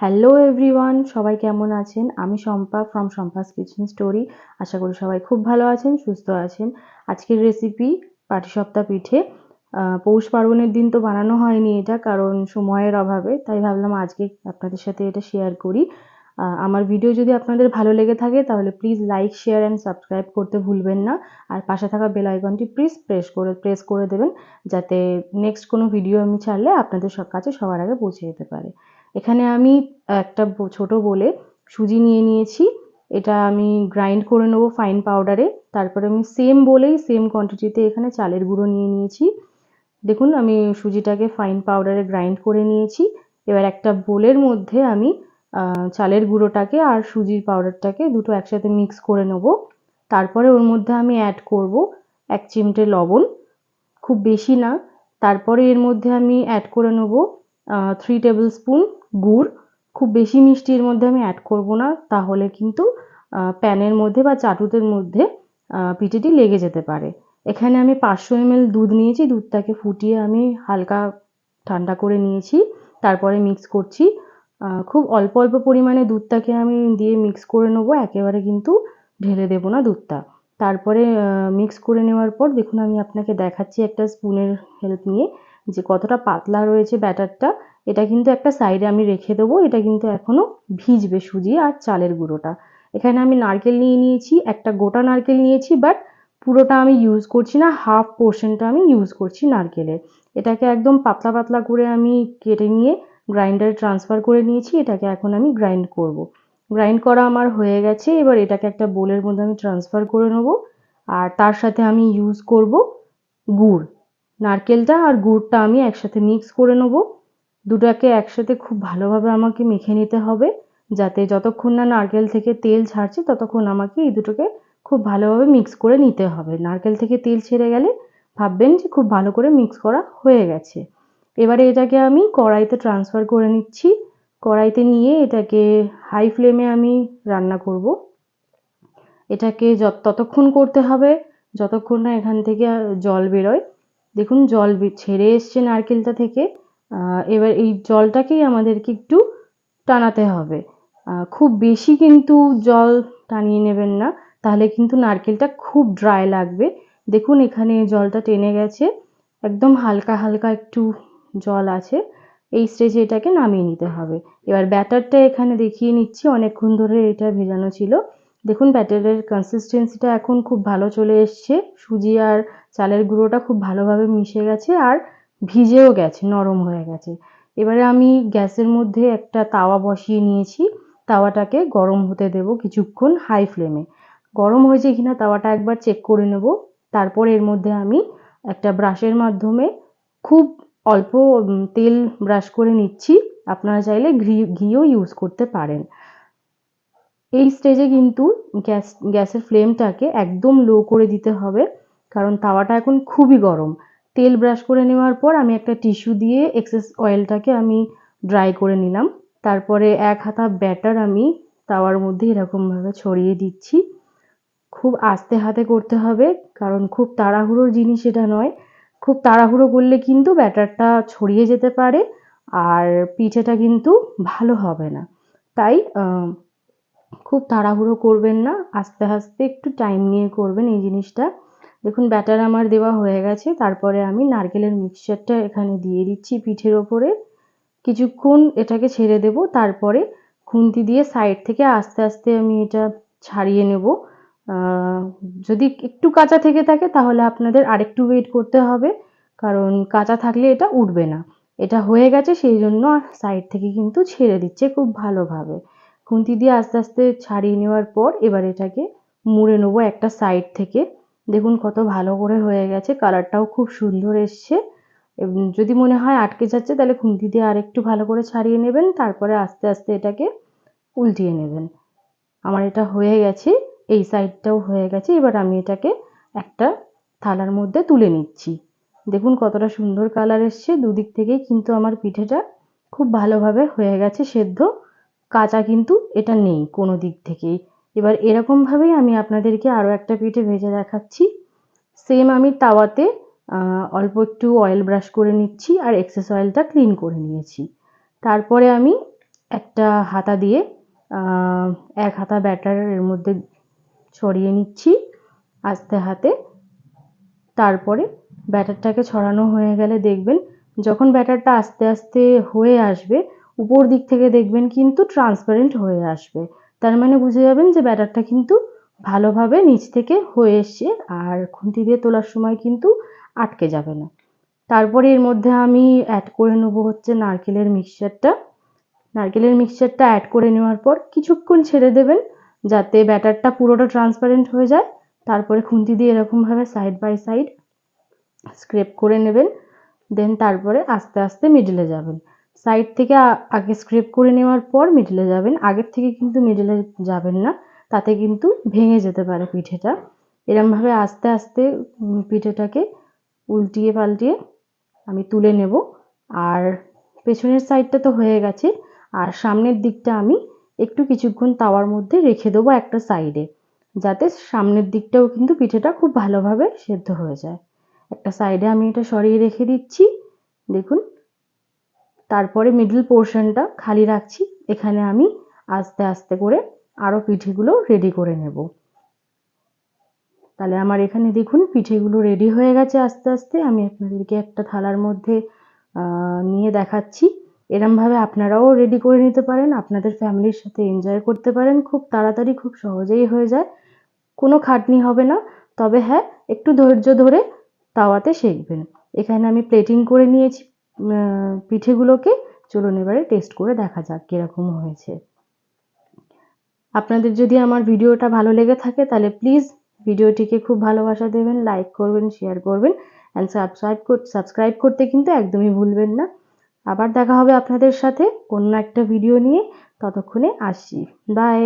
Hello everyone, সবাই কেমন আছেন? আমি Shampa from Shampa's kitchen story. আশা করি সবাই খুব ভালো আছেন, সুস্থ আছেন। আজকের রেসিপি পাটিসাপটা পিঠে। পৌষ পার্বণের দিন তো বানানো হয়নি এটা, কারণ সময়ের অভাবে, তাই ভাবলাম আজকে আপনাদের সাথে এটা শেয়ার করি। আমার ভিডিও যদি আপনাদের ভালো লেগে থাকে তাহলে please like, share and subscribe করতে ভুলবেন না। আর পাশে থাকা বেল আইকনটি প্লিজ প্রেস করে দেবেন, যাতে নেক্সট কোনো ভিডিও আমি ছাড়লে আপনাদের কাছে সবার আগে পৌঁছে যেতে পারে। এখানে আমি একটা ছোট বোলে সুজি নিয়ে নিয়েছি। এটা আমি গ্রাইন্ড করে নেবো ফাইন পাউডারে। তারপরে আমি সেম বলেই সেম কোয়ান্টিটিতে এখানে চালের গুঁড়ো নিয়ে নিয়েছি। দেখুন আমি সুজিটাকে ফাইন পাউডারে গ্রাইন্ড করে নিয়েছি। এবার একটা বোলের মধ্যে আমি চালের গুঁড়োটাকে আর সুজির পাউডারটাকে দুটো একসাথে মিক্স করে নেব। তারপরে ওর মধ্যে আমি অ্যাড করব 1 চিমটে লবণ, খুব বেশি না। তারপরে এর মধ্যে আমি অ্যাড করে নেব 3 টেবিল স্পুন গুড়। খুব বেশি মিষ্টি এর মধ্যে আমি অ্যাড করব না, তাহলে কিন্তু প্যানের মধ্যে বা চাটুতের মধ্যে পিঠেটি লেগে যেতে পারে। এখানে আমি 500 ml দুধ নিয়েছি। দুধটাকে ফুটিয়ে আমি হালকা ঠান্ডা করে নিয়েছি, তারপরে মিক্স করছি। খুব অল্প অল্প পরিমাণে দুধটাকে আমি দিয়ে মিক্স করে নেব, একেবারে কিন্তু ঢেলে দেবো না দুধটা। তারপরে মিক্স করে নেওয়ার পর দেখুন আমি আপনাকে দেখাচ্ছি একটা স্পুনের হেল্প নিয়ে যে কতটা পাতলা রয়েছে ব্যাটারটা। এটা কিন্তু একটা সাইডে আমি রেখে দেবো, এটা কিন্তু এখনও ভিজবে সুজি আর চালের গুঁড়োটা। এখানে আমি নারকেল নিয়ে নিয়েছি, একটা গোটা নারকেল নিয়েছি, বাট পুরোটা আমি ইউজ করছি না, হাফ পোর্শনটা আমি ইউজ করছি নারকেলের। এটাকে একদম পাতলা পাতলা করে আমি কেটে নিয়ে গ্রাইন্ডারে ট্রান্সফার করে নিয়েছি। এটাকে এখন আমি গ্রাইন্ড করব। গ্রাইন্ড করা আমার হয়ে গেছে। এবার এটাকে একটা বোলের মধ্যে আমি ট্রান্সফার করে নেব। আর তার সাথে আমি ইউজ করব গুড়। নারকেলটা আর গুড়টা আমি একসাথে মিক্স করে নেব। দুটাকে একসাথে খুব ভালোভাবে আমাকে মেখে নিতে হবে, যাতে যতক্ষণ না নারকেল থেকে তেল ছাড়ছে ততক্ষণ আমাকে এই দুটোকে খুব ভালোভাবে মিক্স করে নিতে হবে। নারকেল থেকে তেল ছেড়ে গেলে ভাববেন যে খুব ভালো করে মিক্স করা হয়ে গেছে। এবারে এটাকে আমি কড়াইতে ট্রান্সফার করে নিচ্ছি। কড়াইতে নিয়ে এটাকে হাই ফ্লেমে আমি রান্না করব। এটাকে ততক্ষণ করতে হবে যতক্ষণ না এখান থেকে জল বেরোয়। দেখুন জল ছেড়ে এসছে নারকেলটা থেকে। এবার এই জলটাকেই আমাদেরকে একটু টানাতে হবে। খুব বেশি কিন্তু জল টানিয়ে নেবেন না, তাহলে কিন্তু নারকেলটা খুব ড্রাই লাগবে। দেখুন এখানে জলটা টেনে গেছে, একদম হালকা হালকা একটু জল আছে। এই স্টেজে এটাকে নামিয়ে নিতে হবে। এবার ব্যাটারটা এখানে দেখিয়ে নিচ্ছি, অনেকক্ষণ ধরে এটা ভেজানো ছিল। দেখুন ব্যাটারের কনসিস্টেন্সিটা এখন খুব ভালো চলে এসছে। সুজি আর চালের গুঁড়োটা খুব ভালোভাবে মিশে গেছে আর ভিজেও গেছে, নরম হয়ে গেছে। এবারে আমি গ্যাসের মধ্যে একটা তাওয়া বসিয়ে নিয়েছি। তাওয়াটাকে গরম হতে দেব কিছুক্ষণ হাই ফ্লেমে। গরম হয়েছে কিনা তাওয়াটা একবার চেক করে নেব। তারপর এর মধ্যে আমি একটা ব্রাশের মাধ্যমে খুব অল্প তেল ব্রাশ করে নিচ্ছি। আপনারা চাইলে ঘিও ইউজ করতে পারেন। এই স্টেজে কিন্তু গ্যাসের ফ্লেমটাকে একদম লো করে দিতে হবে, কারণ তাওয়াটা এখন খুবই গরম। তেল ব্রাশ করে নেওয়ার পর আমি একটা টিস্যু দিয়ে এক্সেস অয়েলটাকে আমি ড্রাই করে নিলাম। তারপরে 1 হাতা ব্যাটার আমি তাওয়ার মধ্যে এরকমভাবে ছড়িয়ে দিচ্ছি। খুব আস্তে হাতে করতে হবে, কারণ খুব তাড়াহুড়োর জিনিস এটা নয়। খুব তাড়াহুড়ো করলে কিন্তু ব্যাটারটা ছড়িয়ে যেতে পারে আর পিঠেটা কিন্তু ভালো হবে না। তাই খুব তাড়াহুড়ো করবেন না, আস্তে আস্তে একটু টাইম নিয়ে করবেন এই জিনিসটা। দেখুন ব্যাটার আমার দেওয়া হয়ে গেছে। তারপরে আমি নারকেলের মিক্সচারটা এখানে দিয়ে দিচ্ছি পিঠের ওপরে। কিছুক্ষণ এটাকে ছেড়ে দেব, তারপরে খুন্তি দিয়ে সাইড থেকে আস্তে আস্তে আমি এটা ছাড়িয়ে নেব। যদি একটু কাঁচা থেকে থাকে তাহলে আপনাদের আরেকটু ওয়েট করতে হবে, কারণ কাঁচা থাকলে এটা উঠবে না। এটা হয়ে গেছে সেই জন্য সাইড থেকে কিন্তু ছেড়ে দিচ্ছে খুব ভালোভাবে। খুন্তি দিয়ে আস্তে আস্তে ছাড়িয়ে নেওয়ার পর এবার এটাকে মুড়ে নেবো একটা সাইড থেকে। দেখুন কত ভালো করে হয়ে গেছে, কালারটাও খুব সুন্দর এসছে। এবং যদি মনে হয় আটকে যাচ্ছে তাহলে খুন্তি দিয়ে আরেকটু ভালো করে ছাড়িয়ে নেবেন, তারপরে আস্তে আস্তে এটাকে উল্টিয়ে নেবেন। আমার এটা হয়ে গেছে, এই সাইডটাও হয়ে গেছে। এবার আমি এটাকে একটা থালার মধ্যে তুলে নিচ্ছি। দেখুন কতটা সুন্দর কালার এসছে, দুদিক থেকেই কিন্তু আমার পিঠেটা খুব ভালোভাবে হয়ে গেছে সেদ্ধ। কাঁচা কিন্তু এটা নেই কোনো দিক থেকেই। এবার এরকমভাবেই আমি আপনাদেরকে আরও একটা পিঠে ভেজে দেখাচ্ছি। সেম আমি তাওয়াতে অল্প একটু অয়েল ব্রাশ করে নিচ্ছি আর এক্সেস অয়েলটা ক্লিন করে নিয়েছি। তারপরে আমি একটা হাতা দিয়ে এক হাতা ব্যাটার এর মধ্যে ছড়িয়ে নিচ্ছি আস্তে হাতে। তারপরে ব্যাটারটাকে ছড়ানো হয়ে গেলে দেখবেন যখন ব্যাটারটা আস্তে আস্তে হয়ে আসবে, উপর দিক থেকে দেখবেন কিন্তু ট্রান্সপারেন্ট হয়ে আসবে। তার মানে বুঝে যাবেন যে ব্যাটারটা কিন্তু ভালোভাবে নিচ থেকে হয়ে এসছে, আর খুন্তি দিয়ে তোলার সময় কিন্তু আটকে যাবে না। তারপরে এর মধ্যে আমি অ্যাড করে নেবো হচ্ছে নারকেলের মিক্সচারটা। নারকেলের মিক্সচারটা অ্যাড করে নেওয়ার পর কিছুক্ষণ ছেড়ে দেবেন যাতে ব্যাটারটা পুরোটা ট্রান্সপারেন্ট হয়ে যায়। তারপরে খুন্তি দিয়ে এরকমভাবে সাইড বাই সাইড স্ক্রেপ করে নেবেন। দেন তারপরে আস্তে আস্তে মিডলে যাবেন। সাইড থেকে আগে স্ক্রেপ করে নেওয়ার পর মিডলে যাবেন, আগের থেকে কিন্তু মিডলে যাবেন না, তাতে কিন্তু ভেঙে যেতে পারে পিঠেটা। এরমভাবে আস্তে আস্তে পিঠেটাকে উল্টিয়ে পাল্টিয়ে আমি তুলে নেব। আর পেছনের সাইডটা তো হয়ে গেছে, আর সামনের দিকটা আমি একটু কিছুক্ষণ তাওয়ার মধ্যে রেখে দেবো একটা সাইডে, যাতে সামনের দিকটাও কিন্তু পিঠেটা খুব ভালোভাবে সেদ্ধ হয়ে যায়। একটা সাইডে আমি এটা সরিয়ে রেখে দিচ্ছি, দেখুন। তারপরে মিডল পোর্শনটা খালি রাখছি, এখানে আমি আস্তে আস্তে করে আরও পিঠেগুলো রেডি করে নেব। তাহলে আমার এখানে দেখুন পিঠেগুলো রেডি হয়ে গেছে আস্তে আস্তে। আমি আপনাদেরকে একটা থালার মধ্যে নিয়ে দেখাচ্ছি। এরমভাবে আপনারাও রেডি করে নিতে পারেন, আপনাদের ফ্যামিলির সাথে এনজয় করতে পারেন। খুব তাড়াতাড়ি খুব সহজেই হয়ে যায়, কোনো খাটনি হবে না। তবে হ্যাঁ, একটু ধৈর্য ধরে তাওয়াতে সেঁকবেন। এখানে আমি প্লেটিং করে নিয়েছি পিঠেগুলোকে। চলুন এবারে টেস্ট করে দেখা যাক কীরকম হয়েছে। আপনাদের যদি আমার ভিডিওটা ভালো লেগে থাকে তাহলে প্লিজ ভিডিওটিকে খুব ভালোবাসা দেবেন, লাইক করবেন, শেয়ার করবেন, অ্যান্ড সাবস্ক্রাইব করতে কিন্তু একদমই ভুলবেন না। আবার দেখা হবে আপনাদের সাথে অন্য একটা ভিডিও নিয়ে। ততক্ষণে আসছি, বাই।